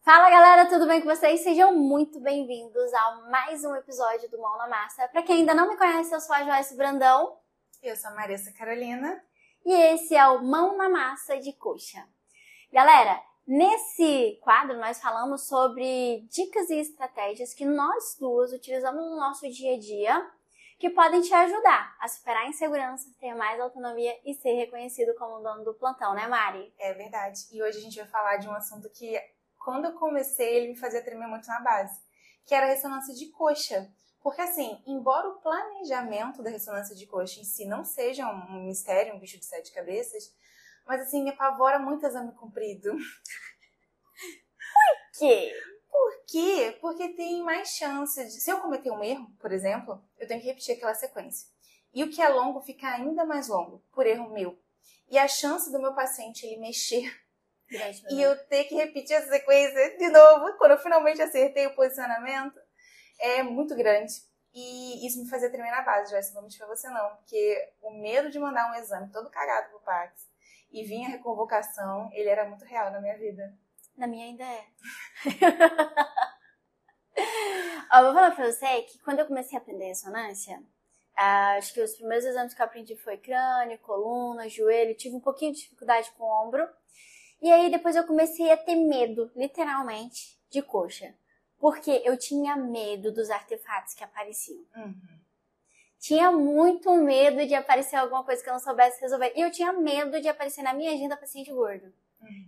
Fala galera, tudo bem com vocês? Sejam muito bem-vindos a mais um episódio do Mão na Massa. Pra quem ainda não me conhece, eu sou a Joyce Brandão. Eu sou a Marissa Carolina. E esse é o Mão na Massa de Coxa. Galera, nesse quadro nós falamos sobre dicas e estratégias que nós duas utilizamos no nosso dia a dia que podem te ajudar a superar a insegurança, ter mais autonomia e ser reconhecido como dono do plantão, né Mari? É verdade. E hoje a gente vai falar de um assunto que, quando eu comecei, ele me fazia tremer muito na base, que era a ressonância de coxa. Porque assim, embora o planejamento da ressonância de coxa em si não seja um mistério, um bicho de 7 cabeças, mas assim, me apavora muito exame comprido. Por quê? Por quê? Porque tem mais chance de... Se eu cometer um erro, por exemplo, eu tenho que repetir aquela sequência. E o que é longo fica ainda mais longo, por erro meu. E a chance do meu paciente ele mexer e eu ter que repetir essa sequência de novo, quando eu finalmente acertei o posicionamento, é muito grande. E isso me fazia tremer na base, Joyce, não vou mentir pra você não. Porque o medo de mandar um exame todo cagado pro Pax e vir a reconvocação, ele era muito real na minha vida. Na minha ainda é. Ó, eu vou falar pra você que quando eu comecei a aprender ressonância, acho que os primeiros exames que eu aprendi foi crânio, coluna, joelho, tive um pouquinho de dificuldade com o ombro. E aí depois eu comecei a ter medo, literalmente, de coxa. Porque eu tinha medo dos artefatos que apareciam. Tinha muito medo de aparecer alguma coisa que eu não soubesse resolver. E eu tinha medo de aparecer na minha agenda paciente gordo.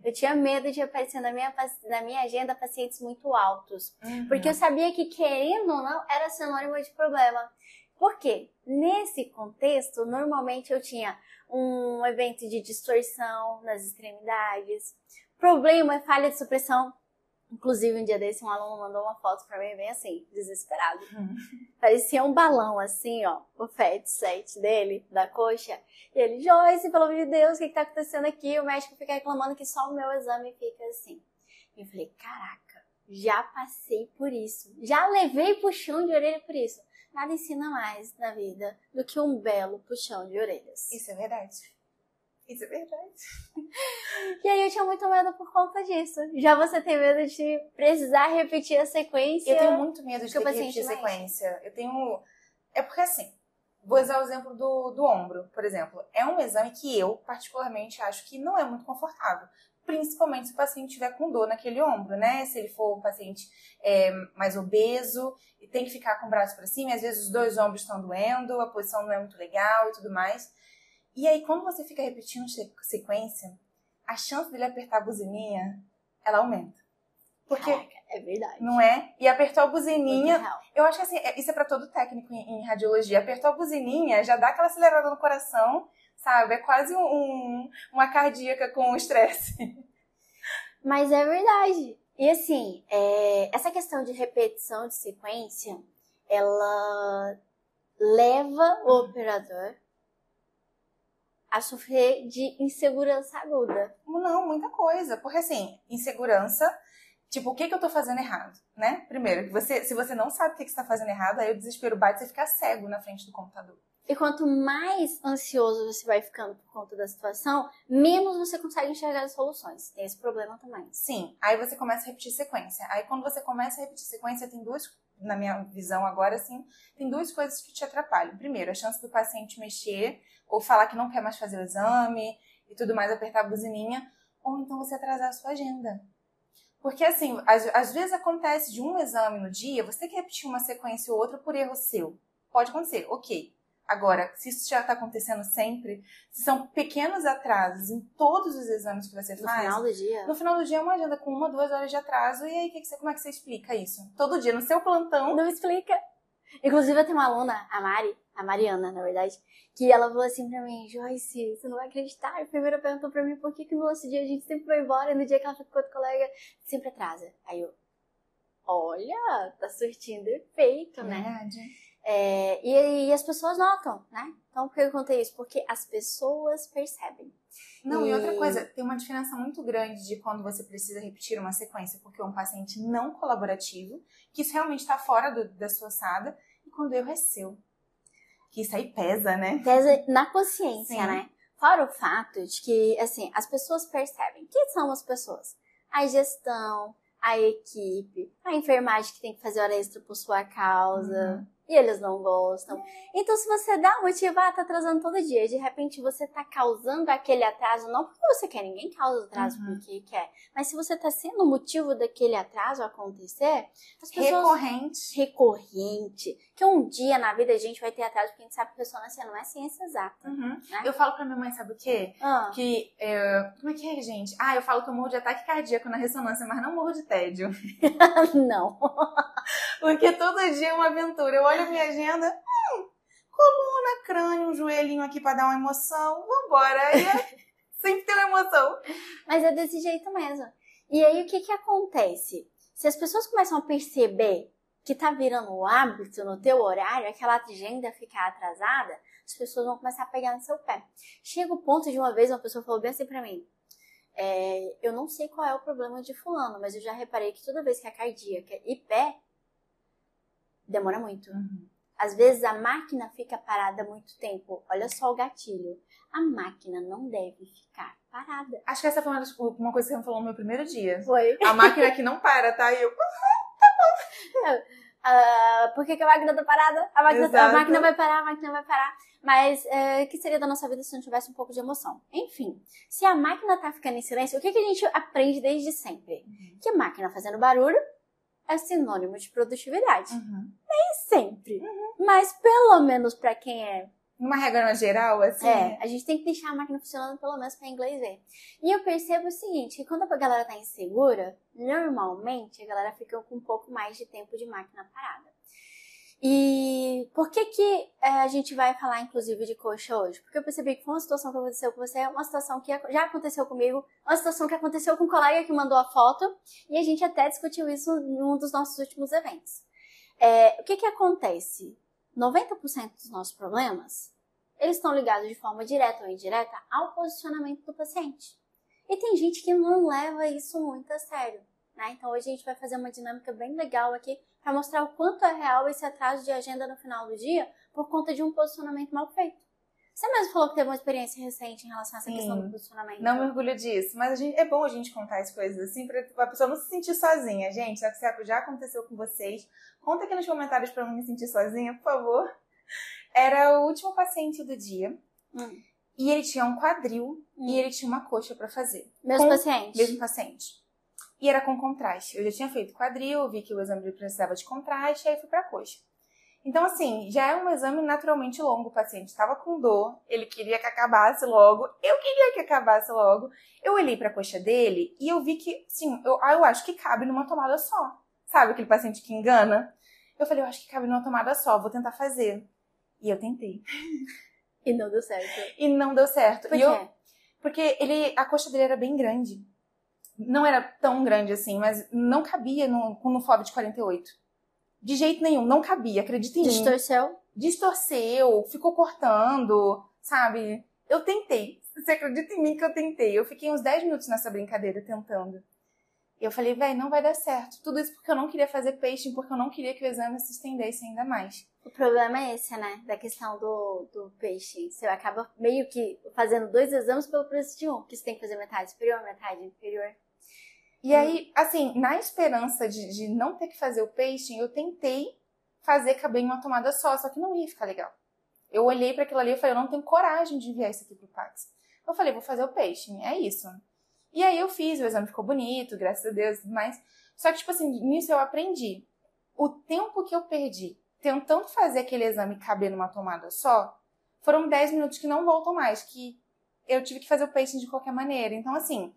Eu tinha medo de aparecer na minha agenda pacientes muito altos. Porque eu sabia que, querendo ou não, era sinônimo de problema. Por quê? Nesse contexto, normalmente eu tinha um evento de distorção nas extremidades, problema, falha de supressão. Inclusive, um dia desse, um aluno mandou uma foto pra mim bem assim, desesperado. Parecia um balão, assim, ó, o FET 7 dele, da coxa. E ele, Joyce, pelo amor de Deus, o que tá acontecendo aqui? O médico fica reclamando que só o meu exame fica assim. E eu falei, caraca, já passei por isso. Já levei puxão de orelha por isso. Nada ensina mais na vida do que um belo puxão de orelhas. Isso é verdade. Isso é verdade. E aí eu tinha muito medo por conta disso. Já você tem medo de precisar repetir a sequência? Eu tenho muito medo de ter que repetir a sequência. É porque assim, vou usar o exemplo do ombro, por exemplo. É um exame que eu, particularmente, acho que não é muito confortável. Principalmente se o paciente estiver com dor naquele ombro, né? Se ele for um paciente mais obeso e tem que ficar com o braço para cima, e às vezes os dois ombros estão doendo, a posição não é muito legal e tudo mais. E aí, quando você fica repetindo sequência, a chance dele apertar a buzininha, ela aumenta. Porque, caraca, é verdade. não é? E apertou a buzininha... Eu acho que assim, isso é pra todo técnico em radiologia. Apertou a buzininha, já dá aquela acelerada no coração, sabe? É quase uma cardíaca com estresse. Mas é verdade. E assim, essa questão de repetição de sequência, ela leva o operador a sofrer de insegurança aguda. Não, muita coisa. Porque assim, insegurança, tipo, o que eu tô fazendo errado, né? Primeiro, se você não sabe o que você tá fazendo errado, aí o desespero bate e você fica cego na frente do computador. E quanto mais ansioso você vai ficando por conta da situação, menos você consegue enxergar as soluções. Tem esse problema também. Sim, aí você começa a repetir sequência. Aí quando você começa a repetir sequência, tem duas, na minha visão agora, assim, tem duas coisas que te atrapalham. Primeiro, a chance do paciente mexer, ou falar que não quer mais fazer o exame, e tudo mais, apertar a buzininha, ou então você atrasar a sua agenda. Porque assim, às vezes acontece de um exame no dia, você tem que repetir uma sequência ou outra por erro seu. Pode acontecer, ok. Agora, se isso já está acontecendo sempre, se são pequenos atrasos em todos os exames que você faz... No final do dia? No final do dia é uma agenda com 1 ou 2 horas de atraso. E aí, como é que você explica isso? Todo dia, no seu plantão... Não explica. Inclusive, eu tenho uma aluna, a Mariana, na verdade, que ela falou assim pra mim, Joyce, você não vai acreditar. A primeira perguntou pra mim por que no nosso dia a gente sempre vai embora e no dia que ela fica com outro colega, sempre atrasa. Aí eu, olha, tá surtindo efeito, né? Verdade. E as pessoas notam, né? Então, por que eu contei isso? Porque as pessoas percebem. Não, e outra coisa, tem uma diferença muito grande de quando você precisa repetir uma sequência porque é um paciente não colaborativo, que isso realmente está fora da sua ossada, e quando o erro é seu. Que isso aí pesa, né? Pesa na consciência, Sim. né? Fora o fato de que, assim, as pessoas percebem. Quem são as pessoas? A gestão, a equipe, a enfermagem que tem que fazer hora extra por sua causa. E eles não gostam. Então, se você dá um motivo, tá atrasando todo dia. De repente, você tá causando aquele atraso, não porque você quer. Ninguém causa atraso porque quer. Mas se você tá sendo o motivo daquele atraso acontecer, as pessoas... Recorrente. Que um dia na vida a gente vai ter atraso, porque a gente sabe que ressonância não é ciência exata. Né? Eu falo pra minha mãe, sabe o quê? Que, como é que é, gente? Eu falo que eu morro de ataque cardíaco na ressonância, mas não morro de tédio. Não. Porque todo dia é uma aventura. Eu olho a minha agenda, coluna, crânio, um joelhinho aqui pra dar uma emoção, vambora. Aí sempre tem uma emoção. Mas é desse jeito mesmo. E aí, o que acontece? Se as pessoas começam a perceber que tá virando um hábito no teu horário, aquela agenda ficar atrasada, as pessoas vão começar a pegar no seu pé. Chega o ponto de uma vez, uma pessoa falou bem assim pra mim, eu não sei qual é o problema de fulano, mas eu já reparei que toda vez que é cardíaca e pé, demora muito. Às vezes a máquina fica parada muito tempo. Olha só o gatilho. A máquina não deve ficar parada. Acho que essa foi uma coisa que você me falou no meu primeiro dia. Foi. A máquina que não para, tá? E eu, tá bom. Por que a máquina tá parada? A máquina vai parar. Mas o que seria da nossa vida se não tivesse um pouco de emoção? Enfim, se a máquina tá ficando em silêncio, o que a gente aprende desde sempre? Que a máquina fazendo barulho é sinônimo de produtividade. Nem sempre. Mas pelo menos pra quem é... Uma regra geral, assim. A gente tem que deixar a máquina funcionando pelo menos pra inglês ver. E eu percebo o seguinte, que quando a galera tá insegura, normalmente a galera fica com um pouco mais de tempo de máquina parada. E por que a gente vai falar, inclusive, de coxa hoje? Porque eu percebi que foi uma situação que aconteceu com você, uma situação que já aconteceu comigo, uma situação que aconteceu com um colega que mandou a foto, e a gente até discutiu isso em um dos nossos últimos eventos. O que acontece? 90% dos nossos problemas, eles estão ligados de forma direta ou indireta ao posicionamento do paciente. E tem gente que não leva isso muito a sério, né? Então hoje a gente vai fazer uma dinâmica bem legal aqui para mostrar o quanto é real esse atraso de agenda no final do dia por conta de um posicionamento mal feito. Você mesmo falou que teve uma experiência recente em relação a essa questão do posicionamento. Não me orgulho disso, mas é bom a gente contar as coisas assim pra a pessoa não se sentir sozinha. Gente, já aconteceu com vocês. Conta aqui nos comentários pra eu não me sentir sozinha, por favor. Era o último paciente do dia. E ele tinha um quadril e ele tinha uma coxa pra fazer. Mesmo paciente. E era com contraste. Eu já tinha feito quadril, vi que o exame precisava de contraste, aí fui pra coxa. Então, assim, já é um exame naturalmente longo. O paciente estava com dor, ele queria que acabasse logo, eu queria que acabasse logo. Eu olhei pra coxa dele e eu vi que, sim, eu acho que cabe numa tomada só. Sabe aquele paciente que engana? Eu falei, eu acho que cabe numa tomada só, vou tentar fazer. E eu tentei. E não deu certo. E não deu certo. Por quê? Porque a coxa dele era bem grande. Não era tão grande assim, mas não cabia no FOB de 48. De jeito nenhum, não cabia, acredita em mim. Distorceu, ficou cortando, sabe? Eu tentei. Você acredita em mim que eu tentei? Eu fiquei uns 10 minutos nessa brincadeira tentando. E eu falei, não vai dar certo. Tudo isso porque eu não queria fazer pacing, porque eu não queria que o exame se estendesse ainda mais. O problema é esse, né? Da questão do pacing. Você acaba meio que fazendo 2 exames pelo preço de um. Porque você tem que fazer metade superior, metade inferior. E aí, assim, na esperança de não ter que fazer o pacing, eu tentei fazer caber em uma tomada só que não ia ficar legal. Eu olhei para aquilo ali e falei, eu não tenho coragem de enviar isso aqui pro Pax. Eu falei, vou fazer o pacing, é isso. E aí eu fiz, o exame ficou bonito, graças a Deus, mas... Só que, tipo assim, nisso eu aprendi. O tempo que eu perdi tentando fazer aquele exame caber numa tomada só, foram 10 minutos que não voltam mais, que eu tive que fazer o pacing de qualquer maneira. Então, assim...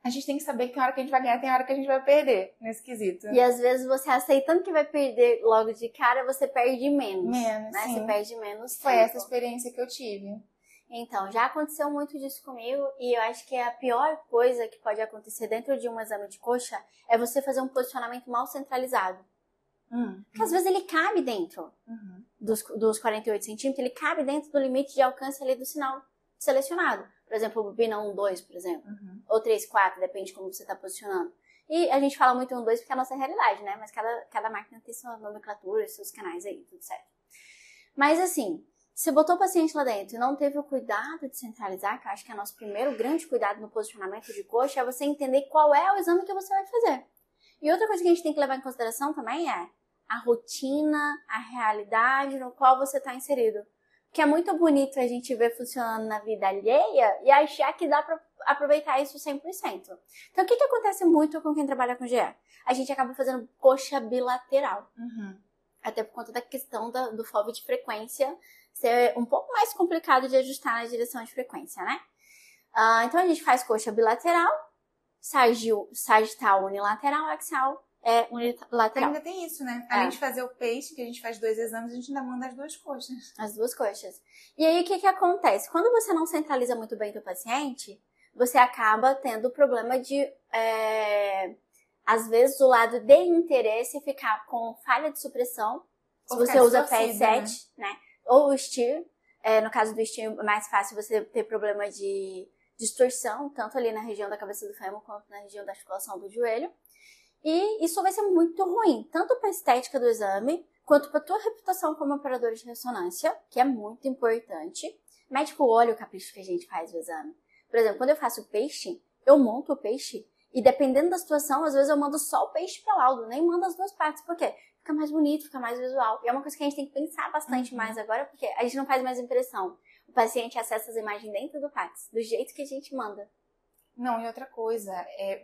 A gente tem que saber que tem hora que a gente vai ganhar, tem hora que a gente vai perder nesse quesito. E às vezes você aceitando que vai perder logo de cara, você perde menos. Né? Sim. Você perde menos tempo. Foi essa experiência que eu tive. Então, já aconteceu muito disso comigo e eu acho que a pior coisa que pode acontecer dentro de um exame de coxa é você fazer um posicionamento mal centralizado. Porque às vezes ele cabe dentro dos 48 centímetros, ele cabe dentro do limite de alcance ali do sinal selecionado. Por exemplo, bobina 1-2, por exemplo. Ou 3-4, depende de como você está posicionando. E a gente fala muito 1-2 porque é a nossa realidade, né? Mas cada máquina tem sua nomenclatura, seus canais aí, tudo certo. Mas assim, você botou o paciente lá dentro e não teve o cuidado de centralizar, que eu acho que é o nosso primeiro grande cuidado no posicionamento de coxa, é você entender qual é o exame que você vai fazer. E outra coisa que a gente tem que levar em consideração também é a rotina, a realidade no qual você está inserido. Porque é muito bonito a gente ver funcionando na vida alheia e achar que dá para aproveitar isso 100%. Então, o que acontece muito com quem trabalha com GE? A gente acaba fazendo coxa bilateral. Até por conta da questão do FOV de frequência ser um pouco mais complicado de ajustar na direção de frequência, né? Então, a gente faz coxa bilateral, sagital unilateral, axial unilateral. Ainda tem isso, né? Além de fazer o peixe, que a gente faz 2 exames, a gente ainda manda as 2 coxas. As 2 coxas. E aí, o que acontece? Quando você não centraliza muito bem o paciente, você acaba tendo problema de, às vezes, o lado de interesse ficar com falha de supressão. Se você usa PE7, né? Ou o STIR. No caso do STIR, é mais fácil você ter problema de distorção, tanto ali na região da cabeça do fêmur, quanto na região da articulação do joelho. E isso vai ser muito ruim, tanto para a estética do exame, quanto para a tua reputação como operador de ressonância, que é muito importante. O médico olha o capricho que a gente faz do exame. Por exemplo, quando eu faço peixe, eu monto o peixe, e dependendo da situação, às vezes eu mando só o peixe para laudo, nem mando as 2 partes. Por quê? Fica mais bonito, fica mais visual. E é uma coisa que a gente tem que pensar bastante mais agora, porque a gente não faz mais impressão. O paciente acessa as imagens dentro do PAX, do jeito que a gente manda. Não, e outra coisa,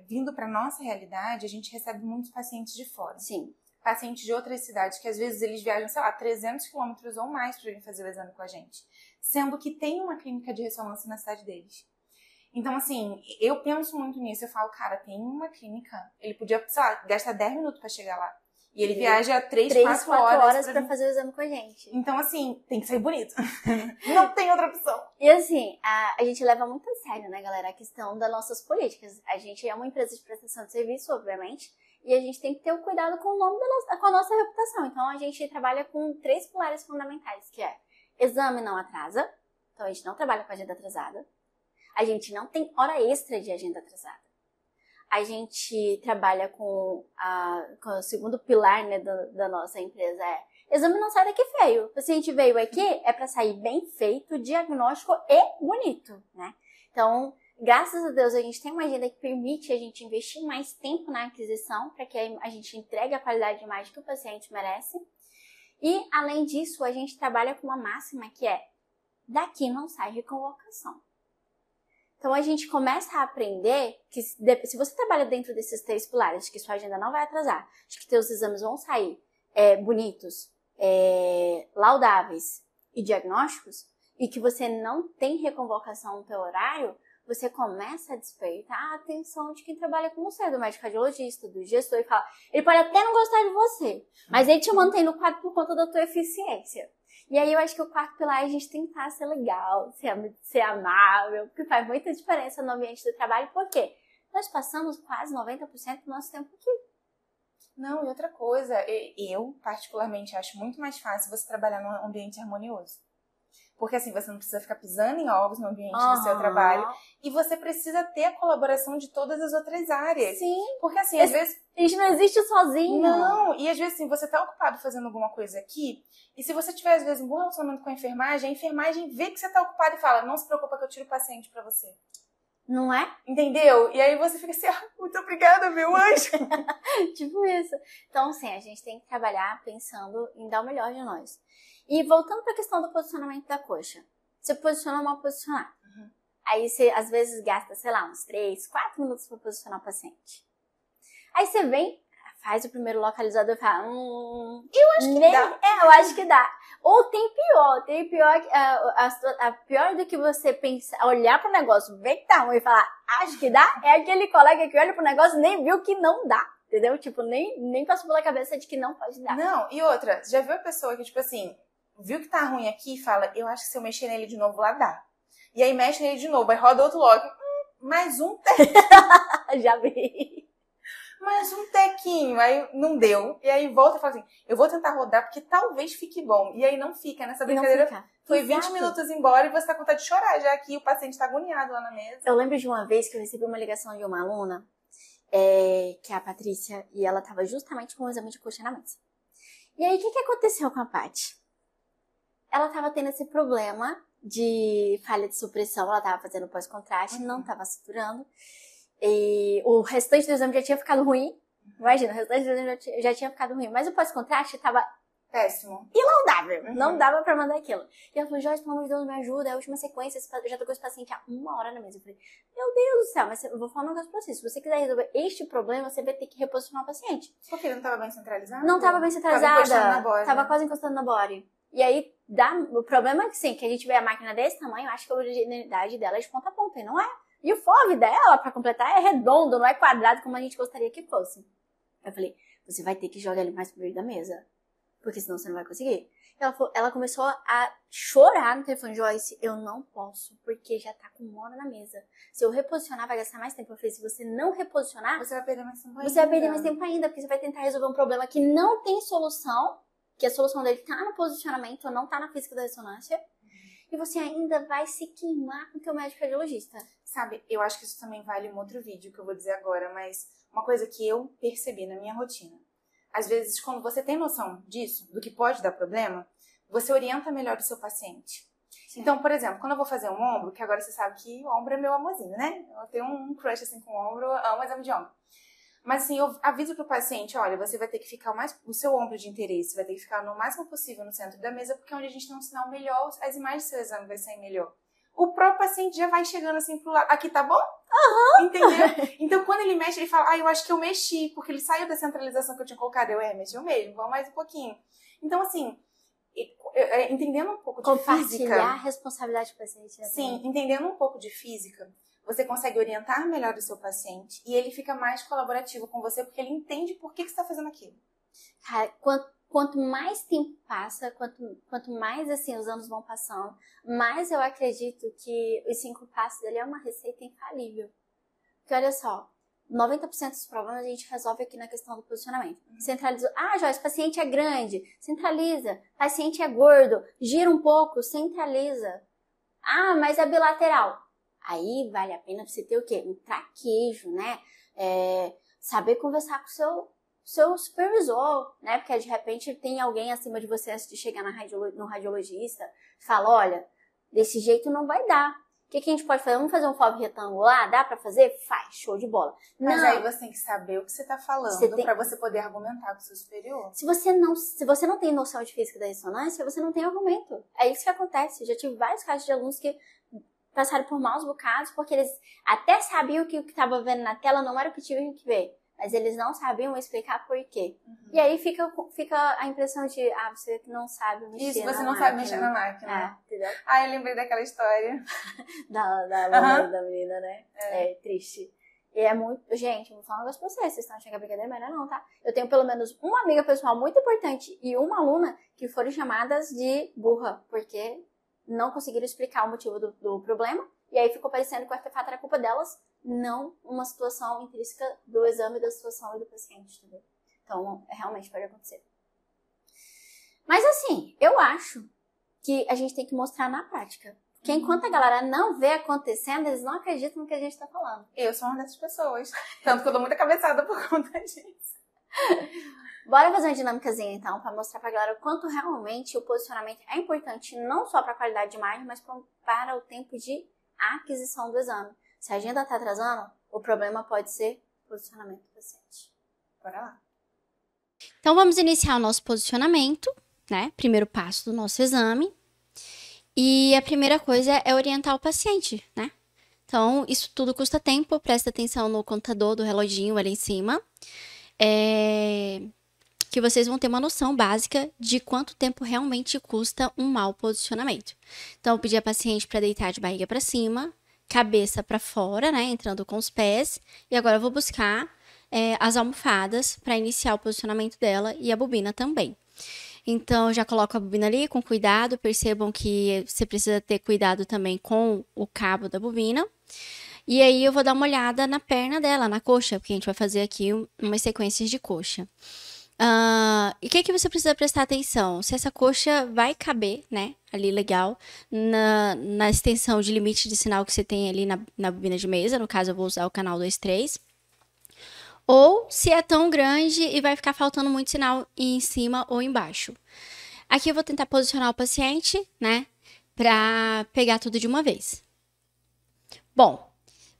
vindo para nossa realidade, a gente recebe muitos pacientes de fora. Sim. Pacientes de outras cidades, que às vezes eles viajam, sei lá, 300 quilômetros ou mais para vir fazer o exame com a gente. Sendo que tem uma clínica de ressonância na cidade deles. Então, assim, eu penso muito nisso. Eu falo, cara, tem uma clínica. Ele podia, sei lá, gastar 10 minutos para chegar lá. E ele viaja 3, 4 horas pra fazer o exame com a gente. Então, assim, tem que sair bonito. Não tem outra opção. E assim, a gente leva muito a sério, né, galera, a questão das nossas políticas. A gente é uma empresa de prestação de serviço, obviamente, e a gente tem que ter o cuidado com o nome com a nossa reputação. Então, a gente trabalha com 3 pilares fundamentais, que é exame não atrasa. Então, a gente não trabalha com agenda atrasada. A gente não tem hora extra de agenda atrasada. A gente trabalha com o segundo pilar, né, da nossa empresa, exame não sai daqui feio. O paciente veio aqui, é para sair bem feito, diagnóstico e bonito, né? Então, graças a Deus, a gente tem uma agenda que permite a gente investir mais tempo na aquisição, para que a gente entregue a qualidade de imagem que o paciente merece. E, além disso, a gente trabalha com uma máxima que é, daqui não sai reconvocação. Então, a gente começa a aprender que se você trabalha dentro desses 3 pilares, que sua agenda não vai atrasar, de que seus exames vão sair bonitos, laudáveis e diagnósticos, e que você não tem reconvocação no teu horário, você começa a despertar a atenção de quem trabalha com você, do médico cardiologista, do gestor, e fala, ele pode até não gostar de você, mas ele te mantém no quadro por conta da tua eficiência. E aí eu acho que o 4º pilar é a gente tentar ser legal, ser amável, porque faz muita diferença no ambiente do trabalho, porque nós passamos quase 90% do nosso tempo aqui. Não, e outra coisa, eu particularmente acho muito mais fácil você trabalhar num ambiente harmonioso. Porque assim, você não precisa ficar pisando em ovos no ambiente do seu trabalho. E você precisa ter a colaboração de todas as outras áreas. Sim. Porque assim, às vezes... A gente não existe sozinho. Não, e às vezes assim, você tá ocupado fazendo alguma coisa aqui, e se você tiver às vezes um bom relacionamento com a enfermagem vê que você tá ocupado e fala, não se preocupa que eu tiro o paciente pra você. Não é? Entendeu? E aí você fica assim, muito obrigada, meu anjo. Tipo isso. Então, assim, a gente tem que trabalhar pensando em dar o melhor de nós. E voltando para a questão do posicionamento da coxa. Você posiciona ou mal posicionar. Aí você, às vezes, gasta, sei lá, uns 3, 4 minutos para posicionar o paciente. Aí você vem, faz o primeiro localizador e fala, eu acho que dá. Eu acho que dá. Ou tem pior, a pior do que você pensar, olhar pro negócio, ver que tá ruim e falar, acho que dá, é aquele colega que olha pro negócio e nem viu que não dá. Entendeu? Tipo, nem passou pela cabeça de que não pode dar. Não, e outra, já viu a pessoa que, tipo assim, viu que tá ruim aqui e fala, eu acho que se eu mexer nele de novo lá dá. E aí mexe nele de novo, aí roda outro logo, mais um tequinho. Já vi. Mais um tequinho, aí não deu. E aí volta e fala assim, eu vou tentar rodar porque talvez fique bom. E aí não fica, nessa brincadeira foi 20 minutos embora e você tá com vontade de chorar já que o paciente tá agoniado lá na mesa. Eu lembro de uma vez que eu recebi uma ligação de uma aluna, que é a Patrícia, e ela tava justamente com o exame de coxa na mesa. E aí, o que aconteceu com a Paty? Ela tava tendo esse problema de falha de supressão, ela tava fazendo pós-contraste, não tava saturando, e o restante do exame já tinha ficado ruim, Imagina, o restante do desenho já tinha ficado ruim. Mas o pós-contraste tava péssimo. Inaudável. Uhum. Não dava pra mandar aquilo. E ela falou, Joyce, pelo amor de Deus, me ajuda. É a última sequência. Eu já tô com esse paciente há 1 hora na mesa. Eu falei, meu Deus do céu, mas eu vou falar um negócio pra você. Se você quiser resolver este problema, você vai ter que reposicionar o paciente. Porque ele não tava bem centralizado? Não tava bem centralizada. Tava encostando na body. Tava quase encostando na body. E aí, o problema é que sim, que a gente vê a máquina desse tamanho, eu acho que a originalidade dela é de ponta a ponta, e não é. E o FOV dela, pra completar, é redondo, não é quadrado como a gente gostaria que fosse. Eu falei, você vai ter que jogar ele mais pro meio da mesa, porque senão você não vai conseguir. Ela começou a chorar no telefone, Joyce, eu não posso, porque já tá com 1 hora na mesa. Se eu reposicionar, vai gastar mais tempo. Eu falei, se você não reposicionar, você vai perder mais tempo ainda. Você vai perder mais tempo ainda, porque você vai tentar resolver um problema que não tem solução, que a solução dele tá no posicionamento, não tá na física da ressonância, e você ainda vai se queimar com o teu médico radiologista. Sabe, eu acho que isso também vale um outro vídeo que eu vou dizer agora, mas uma coisa que eu percebi na minha rotina. Às vezes, quando você tem noção disso, do que pode dar problema, você orienta melhor o seu paciente. Sim. Então, por exemplo, quando eu vou fazer um ombro, que agora você sabe que o ombro é meu amorzinho, né? Eu tenho um crush assim com o ombro, eu amo exame de ombro. Mas assim, eu aviso pro paciente, olha, você vai ter que ficar o seu ombro de interesse vai ter que ficar no máximo possível no centro da mesa, porque é onde a gente tem um sinal melhor, as imagens do seu exame vai sair melhor. O próprio paciente já vai chegando assim pro lado, aqui tá bom? Entendeu? Então, quando ele mexe, ele fala, eu acho que eu mexi, porque ele saiu da centralização que eu tinha colocado. Mexeu mesmo, vamos mais um pouquinho. Então, assim, entendendo um pouco de física... Compartilhar a responsabilidade do paciente. Né? Sim, entendendo um pouco de física, você consegue orientar melhor o seu paciente e ele fica mais colaborativo com você, porque ele entende por que você está fazendo aquilo. Cara, quanto mais tempo passa, quanto mais assim os anos vão passando, mais eu acredito que os 5 passos dele é uma receita infalível. Porque olha só, 90% dos problemas a gente resolve aqui na questão do posicionamento. Centralizou. Joyce, paciente é grande, centraliza. Paciente é gordo, gira um pouco, centraliza. Mas é bilateral. Aí vale a pena você ter o quê? Um traquejo, né? Saber conversar com o seu supervisor, né? Porque de repente tem alguém acima de você antes de chegar no radiologista, fala, olha, desse jeito não vai dar. O que a gente pode fazer? Vamos fazer um FOV retangular? Dá pra fazer? Faz, show de bola. Mas aí você tem que saber o que você tá falando pra você poder argumentar com o seu superior. Se você não tem noção de física da ressonância, você não tem argumento. É isso que acontece. Eu já tive vários casos de alunos que passaram por maus bocados, porque eles até sabiam que o que estava vendo na tela não era o que tinham que ver, mas eles não sabiam explicar por quê. E aí fica a impressão de, você que não sabe mexer isso, na máquina. Isso, você não sabe mexer na máquina. Entendeu? Eu lembrei daquela história. da menina, né? É triste. E é muito... Gente, eu vou falar um negócio pra vocês estão achando que é brincadeira, mas não, tá? Eu tenho pelo menos uma amiga pessoal muito importante e uma aluna que foram chamadas de burra, porque não conseguiram explicar o motivo do problema, e aí ficou parecendo que o artefato era culpa delas, não uma situação intrínseca do exame, da situação e do paciente, entendeu? Então, realmente pode acontecer. Mas assim, eu acho que a gente tem que mostrar na prática. Porque enquanto a galera não vê acontecendo, eles não acreditam no que a gente tá falando. Eu sou uma dessas pessoas. Tanto que eu dou muita cabeçada por conta disso. Bora fazer uma dinâmicazinha, então, para mostrar pra galera o quanto realmente o posicionamento é importante, não só para a qualidade de imagem, mas para o tempo de aquisição do exame. Se a agenda tá atrasando, o problema pode ser posicionamento do paciente. Bora lá. Então, vamos iniciar o nosso posicionamento, né? Primeiro passo do nosso exame. E a primeira coisa é orientar o paciente, né? Então, isso tudo custa tempo, presta atenção no contador do reloginho ali em cima. Que vocês vão ter uma noção básica de quanto tempo realmente custa um mau posicionamento. Então, eu pedi a paciente para deitar de barriga para cima, cabeça para fora, né, entrando com os pés. E agora eu vou buscar as almofadas para iniciar o posicionamento dela e a bobina também. Então, já coloco a bobina ali com cuidado. Percebam que você precisa ter cuidado também com o cabo da bobina. E aí, eu vou dar uma olhada na perna dela, na coxa, porque a gente vai fazer aqui umas sequências de coxa. E o que você precisa prestar atenção? Se essa coxa vai caber, né, ali legal, na extensão de limite de sinal que você tem ali na bobina de mesa, no caso eu vou usar o canal 2-3, ou se é tão grande e vai ficar faltando muito sinal em cima ou embaixo. Aqui eu vou tentar posicionar o paciente, né, para pegar tudo de uma vez. Bom,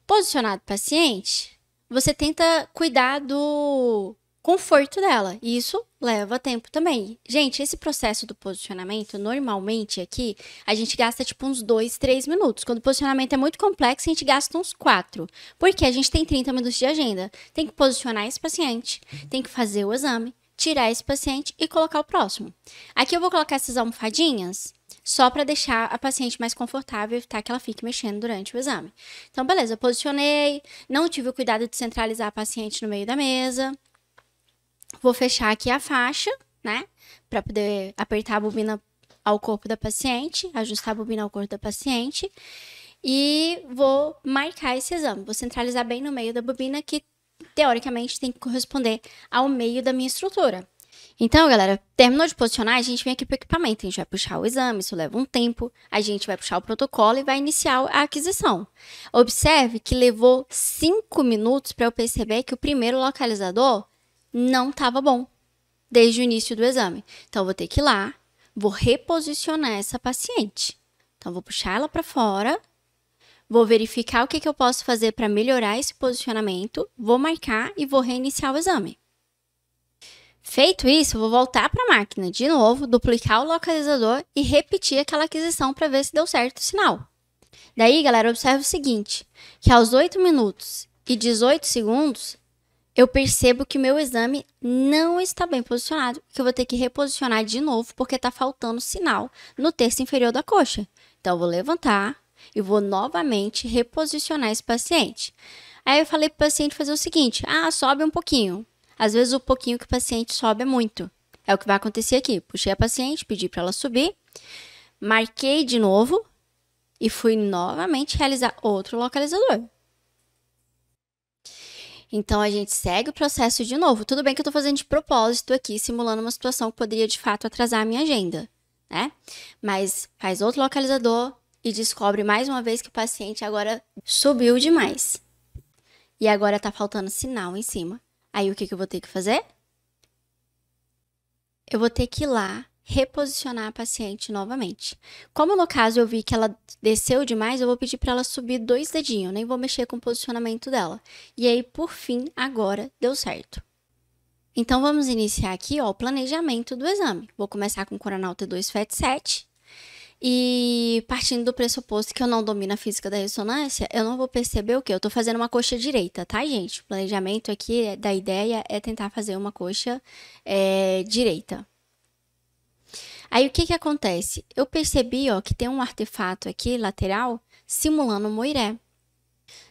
posicionado o paciente, você tenta cuidar do conforto dela. E isso leva tempo também. Gente, esse processo do posicionamento, normalmente aqui, a gente gasta tipo uns 2, 3 minutos. Quando o posicionamento é muito complexo, a gente gasta uns 4. Porque a gente tem 30 minutos de agenda. Tem que posicionar esse paciente, tem que fazer o exame, tirar esse paciente e colocar o próximo. Aqui eu vou colocar essas almofadinhas só para deixar a paciente mais confortável e evitar que ela fique mexendo durante o exame. Então, beleza, eu posicionei, não tive o cuidado de centralizar a paciente no meio da mesa. Vou fechar aqui a faixa, né? Para poder apertar a bobina ao corpo da paciente, ajustar a bobina ao corpo da paciente. E vou marcar esse exame. Vou centralizar bem no meio da bobina, que teoricamente tem que corresponder ao meio da minha estrutura. Então, galera, terminou de posicionar, a gente vem aqui para o equipamento. A gente vai puxar o exame, isso leva um tempo. A gente vai puxar o protocolo e vai iniciar a aquisição. Observe que levou 5 minutos para eu perceber que o primeiro localizador não estava bom, desde o início do exame. Então, eu vou ter que ir lá, vou reposicionar essa paciente. Então, vou puxar ela para fora, vou verificar o que eu posso fazer para melhorar esse posicionamento, vou marcar e vou reiniciar o exame. Feito isso, eu vou voltar para a máquina de novo, duplicar o localizador e repetir aquela aquisição para ver se deu certo o sinal. Daí, galera, observe o seguinte, que aos 8 minutos e 18 segundos, eu percebo que meu exame não está bem posicionado, que eu vou ter que reposicionar de novo, porque está faltando sinal no terço inferior da coxa. Então, eu vou levantar e vou novamente reposicionar esse paciente. Aí, eu falei para o paciente fazer o seguinte, sobe um pouquinho. Às vezes, o pouquinho que o paciente sobe é muito. É o que vai acontecer aqui. Puxei a paciente, pedi para ela subir, marquei de novo e fui novamente realizar outro localizador. Então, a gente segue o processo de novo. Tudo bem que eu estou fazendo de propósito aqui, simulando uma situação que poderia, de fato, atrasar a minha agenda, né? Mas faz outro localizador e descobre mais uma vez que o paciente agora subiu demais. E agora está faltando sinal em cima. Aí, o que eu vou ter que fazer? Eu vou ter que ir lá, reposicionar a paciente novamente. Como no caso eu vi que ela desceu demais, eu vou pedir para ela subir 2 dedinhos, nem vou mexer com o posicionamento dela. E aí, por fim, agora deu certo. Então, vamos iniciar aqui o planejamento do exame. Vou começar com o Coronal T2 FET7. E partindo do pressuposto que eu não domino a física da ressonância, eu não vou perceber o quê? Eu tô fazendo uma coxa direita, tá, gente? O planejamento aqui da ideia é tentar fazer uma coxa direita. Aí, o que acontece? Eu percebi, que tem um artefato aqui, lateral, simulando um moiré.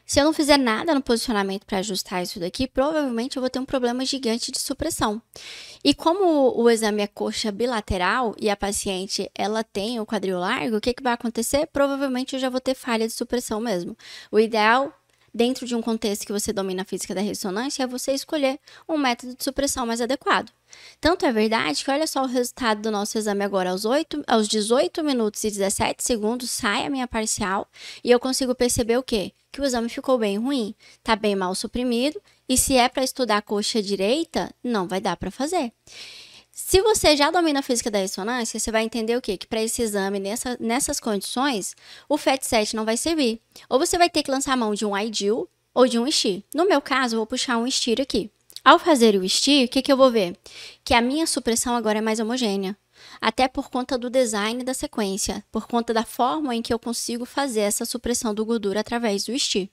Se eu não fizer nada no posicionamento para ajustar isso daqui, provavelmente eu vou ter um problema gigante de supressão. E como o exame é coxa bilateral e a paciente ela tem o quadril largo, o que vai acontecer? Provavelmente eu já vou ter falha de supressão mesmo. O ideal, dentro de um contexto que você domina a física da ressonância, é você escolher um método de supressão mais adequado. Tanto é verdade que olha só o resultado do nosso exame agora. Aos 18 minutos e 17 segundos sai a minha parcial e eu consigo perceber o quê? Que o exame ficou bem ruim, tá bem mal suprimido e se é para estudar a coxa direita, não vai dar para fazer. Se você já domina a física da ressonância, você vai entender o quê? Que para esse exame, nessas condições, o FET7 não vai servir. Ou você vai ter que lançar a mão de um IDIL ou de um STIR. No meu caso, eu vou puxar um STIR aqui. Ao fazer o STIR, o que eu vou ver? Que a minha supressão agora é mais homogênea. Até por conta do design da sequência, por conta da forma em que eu consigo fazer essa supressão do gordura através do STIR.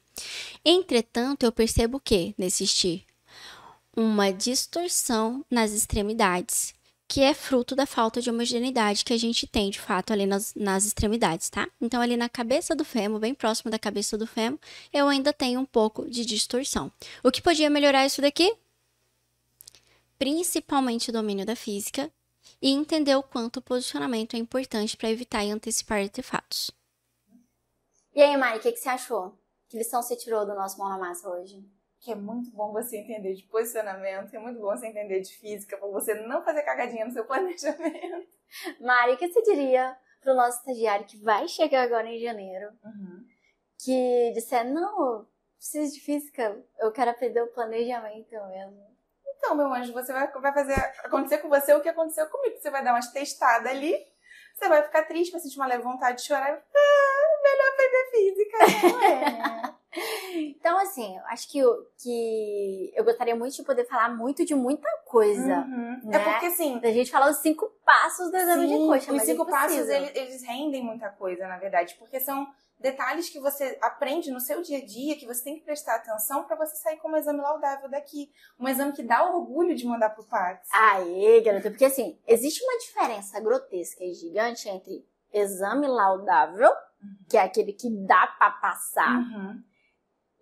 Entretanto, eu percebo que, nesse STIR, uma distorção nas extremidades, que é fruto da falta de homogeneidade que a gente tem, de fato, ali nas extremidades, tá? Então, ali na cabeça do fêmur, bem próximo da cabeça do fêmur, eu ainda tenho um pouco de distorção. O que podia melhorar isso daqui? Principalmente o domínio da física e entender o quanto o posicionamento é importante para evitar e antecipar artefatos. E aí, Mari, o que você achou? Que lição você tirou do nosso Mão na Massa hoje? Que é muito bom você entender de posicionamento, é muito bom você entender de física, para você não fazer cagadinha no seu planejamento. Mari, o que você diria pro nosso estagiário que vai chegar agora em janeiro, que disser, não, eu preciso de física, eu quero aprender o planejamento mesmo? Então, meu anjo, você vai fazer acontecer com você o que aconteceu comigo. Você vai dar umas testadas ali, você vai ficar triste, vai sentir uma leve vontade de chorar. Melhor aprender física, não é? Então, assim, eu acho que eu gostaria muito de poder falar muito de muita coisa. Uhum. Né? É porque, assim... Da gente falar os 5 passos do exame de coxa, os mas 5 é passos, impossível. eles rendem muita coisa, na verdade. Porque são detalhes que você aprende no seu dia a dia, que você tem que prestar atenção pra você sair com um exame laudável daqui. Um exame que dá orgulho de mandar pro Pax. Aê, garota, porque assim, existe uma diferença grotesca e gigante entre exame laudável, que é aquele que dá pra passar,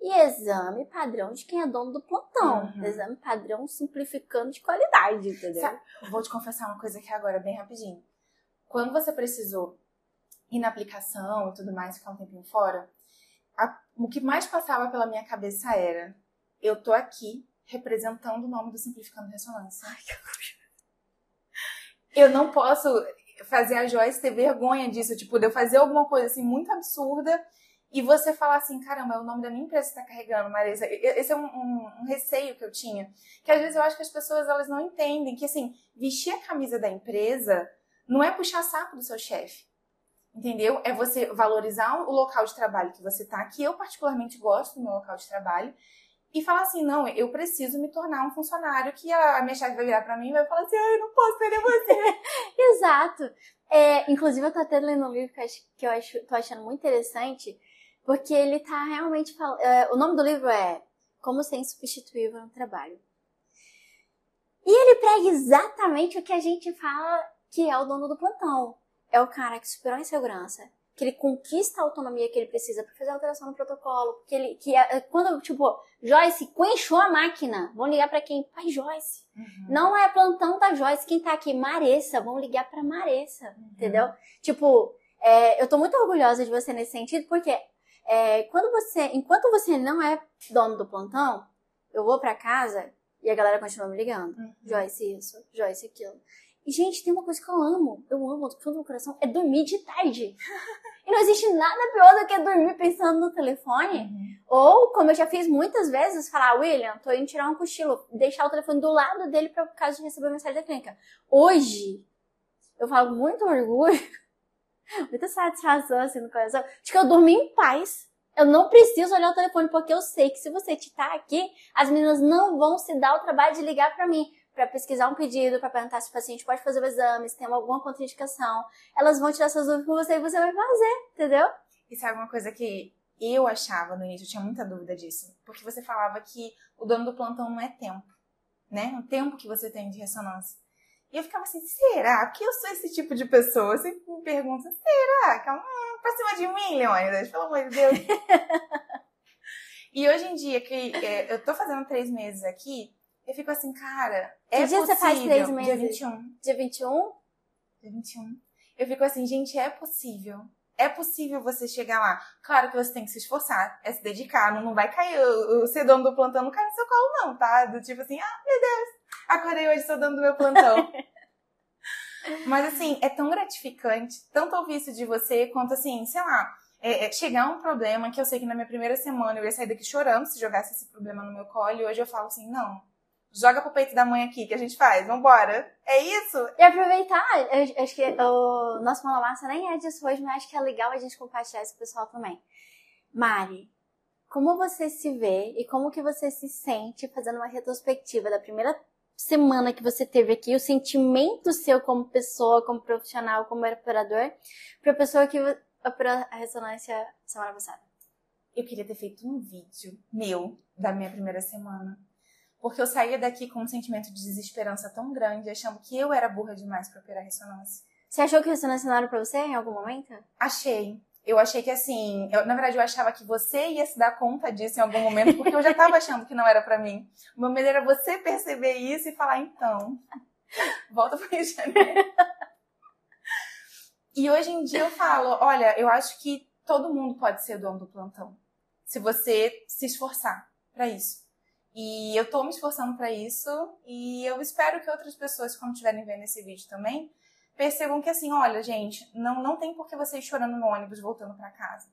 e exame padrão de quem é dono do plantão. Exame padrão simplificando de qualidade, entendeu? Vou te confessar uma coisa aqui agora, bem rapidinho. Quando você precisou ir na aplicação e tudo mais, ficar um tempinho fora, o que mais passava pela minha cabeça era: eu tô aqui representando o nome do Simplificando Ressonância. Ai, que horror. Eu não posso fazer a Joyce ter vergonha disso, tipo, de eu fazer alguma coisa assim muito absurda e você falar assim, caramba, é o nome da minha empresa que tá carregando, Marisa. Esse é um receio que eu tinha. Que às vezes eu acho que as pessoas, elas não entendem que, assim, vestir a camisa da empresa não é puxar saco do seu chefe. Entendeu? É você valorizar o local de trabalho que você tá, que eu particularmente gosto do meu local de trabalho, e falar assim, não, eu preciso me tornar um funcionário que a minha chefe vai virar pra mim e vai falar assim, eu não posso perder você. Exato. Inclusive, eu tô até lendo um livro que eu tô achando muito interessante, porque ele tá realmente falando... o nome do livro é Como Ser Insubstituível no Trabalho. E ele prega exatamente o que a gente fala que é o dono do plantão. É o cara que superou a insegurança, que ele conquista a autonomia que ele precisa para fazer a alteração no protocolo, quando, tipo, Joyce, encheu a máquina, vão ligar para quem? Pra Joyce. Não é plantão da Joyce, quem tá aqui? Maressa, vão ligar pra Maressa, entendeu? Tipo, eu tô muito orgulhosa de você nesse sentido, porque enquanto você não é dono do plantão, eu vou pra casa e a galera continua me ligando. Joyce isso, Joyce aquilo. E, gente, tem uma coisa que eu amo do fundo do meu coração, é dormir de tarde. E não existe nada pior do que dormir pensando no telefone. Ou, como eu já fiz muitas vezes, falar, William, tô indo tirar um cochilo, deixar o telefone do lado dele para caso de receber mensagem da clínica. Hoje, eu falo com muito orgulho, muita satisfação assim no coração, de que eu dormi em paz. Eu não preciso olhar o telefone, porque eu sei que se você tá aqui, as meninas não vão se dar o trabalho de ligar para mim, para pesquisar um pedido, para perguntar se o paciente pode fazer o exame, se tem alguma contraindicação. Elas vão tirar suas dúvidas com você e você vai fazer, entendeu? E sabe uma coisa que eu achava no início, eu tinha muita dúvida disso, porque você falava que o dono do plantão não é tempo, né? O tempo que você tem de ressonância. E eu ficava assim, será que eu sou esse tipo de pessoa? Eu sempre me pergunto, será? Pra cima de mim, Leônidas, pelo amor de Deus. E hoje em dia, que eu tô fazendo 3 meses aqui, eu fico assim, cara, que dia possível. Você faz 3 meses? Dia 21. Dia 21? Dia 21. Eu fico assim, gente, é possível. É possível você chegar lá. Claro que você tem que se esforçar, é se dedicar. Não vai cair, o ser dono do plantão não cai no seu colo não, tá? Do tipo assim, meu Deus, acordei hoje, sou dono do meu plantão. Mas assim, é tão gratificante, tanto ouvir isso de você, quanto assim, sei lá, chegar um problema que eu sei que na minha primeira semana eu ia sair daqui chorando se jogasse esse problema no meu colo, e hoje eu falo assim, não, joga pro peito da mãe aqui, que a gente faz, vambora. É isso? E aproveitar, eu acho que o nosso Mão na Massa nem é disso hoje, mas acho que é legal a gente compartilhar isso com o pessoal também. Mari, como você se vê e como que você se sente fazendo uma retrospectiva da primeira semana que você teve aqui, o sentimento seu como pessoa, como profissional, como operador, pra pessoa que operou a ressonância semana passada? Eu queria ter feito um vídeo meu da minha primeira semana. Porque eu saía daqui com um sentimento de desesperança tão grande, achando que eu era burra demais pra operar ressonância. Você achou que a ressonância não era pra você em algum momento? Achei. Eu achei que assim, na verdade eu achava que você ia se dar conta disso em algum momento, porque eu já tava achando que não era pra mim. O meu medo era você perceber isso e falar, então, volta pro Rio de Janeiro. E hoje em dia eu falo, olha, eu acho que todo mundo pode ser dono do plantão, se você se esforçar pra isso. E eu tô me esforçando pra isso, e eu espero que outras pessoas, quando estiverem vendo esse vídeo também, percebam que assim, olha, gente, não tem por que você ir chorando no ônibus voltando pra casa.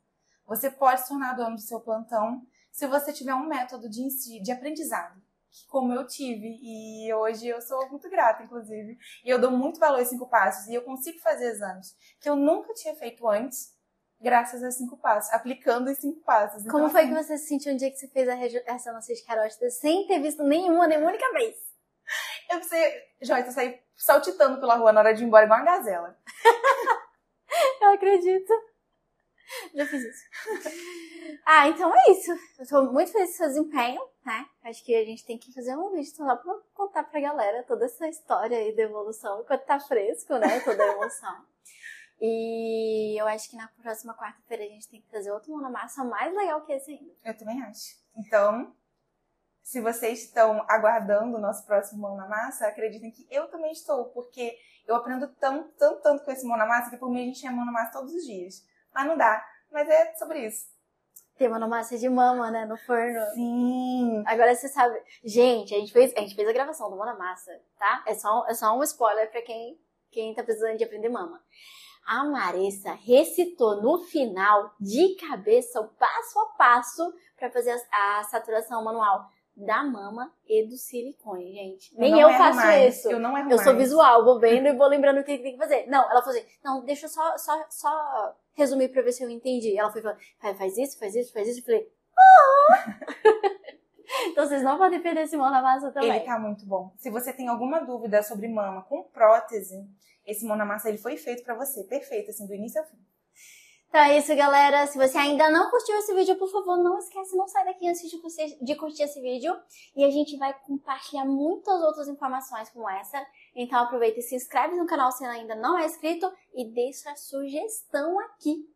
Você pode se tornar dono do seu plantão se você tiver um método de aprendizado, que como eu tive, e hoje eu sou muito grata, inclusive. E eu dou muito valor aos 5 passos, e eu consigo fazer exames que eu nunca tinha feito antes, graças aos 5 passos, aplicando os 5 passos. Então, Como foi assim, que você se sentiu um dia que você fez a ressonância de carótida sem ter visto nenhuma única vez? eu pensei, Joyce, eu saí saltitando pela rua na hora de ir embora igual uma gazela. Eu acredito. Já fiz isso. Então é isso. Eu tô muito feliz com o seu desempenho, né? Acho que a gente tem que fazer um vídeo só pra contar pra galera toda essa história aí da evolução, enquanto tá fresco, né? Toda a emoção. E eu acho que na próxima quarta-feira a gente tem que trazer outro Mão na Massa mais legal que esse ainda. Eu também acho. Então, se vocês estão aguardando o nosso próximo Mão na Massa, acreditem que eu também estou, porque eu aprendo tanto com esse Mão na Massa que por mim a gente tinha Mão na Massa todos os dias. Mas não dá. Mas é sobre isso. Tem Mão na Massa de mama, né? No forno. Sim. Agora você sabe. Gente, a gente fez a gravação do Mão na Massa, tá? É só um spoiler pra quem tá precisando de aprender mama. A Marissa recitou no final, de cabeça, o passo a passo pra fazer a saturação manual da mama e do silicone, gente. Nem eu faço isso. Eu não erro Eu sou mais. visual, vou vendo e vou lembrando o que tem que fazer. Não, ela falou assim, não, deixa eu só resumir pra ver se eu entendi. Ela foi falando, faz isso. Eu falei, Então vocês não podem perder esse Mão na Massa também. Ele tá muito bom. Se você tem alguma dúvida sobre mama com prótese, esse Mão na Massa ele foi feito pra você. Perfeito, assim, do início ao fim. Então é isso, galera. Se você ainda não curtiu esse vídeo, por favor, não esquece, não sai daqui antes de curtir esse vídeo. E a gente vai compartilhar muitas outras informações como essa. Então aproveita e se inscreve no canal se ainda não é inscrito e deixa a sugestão aqui.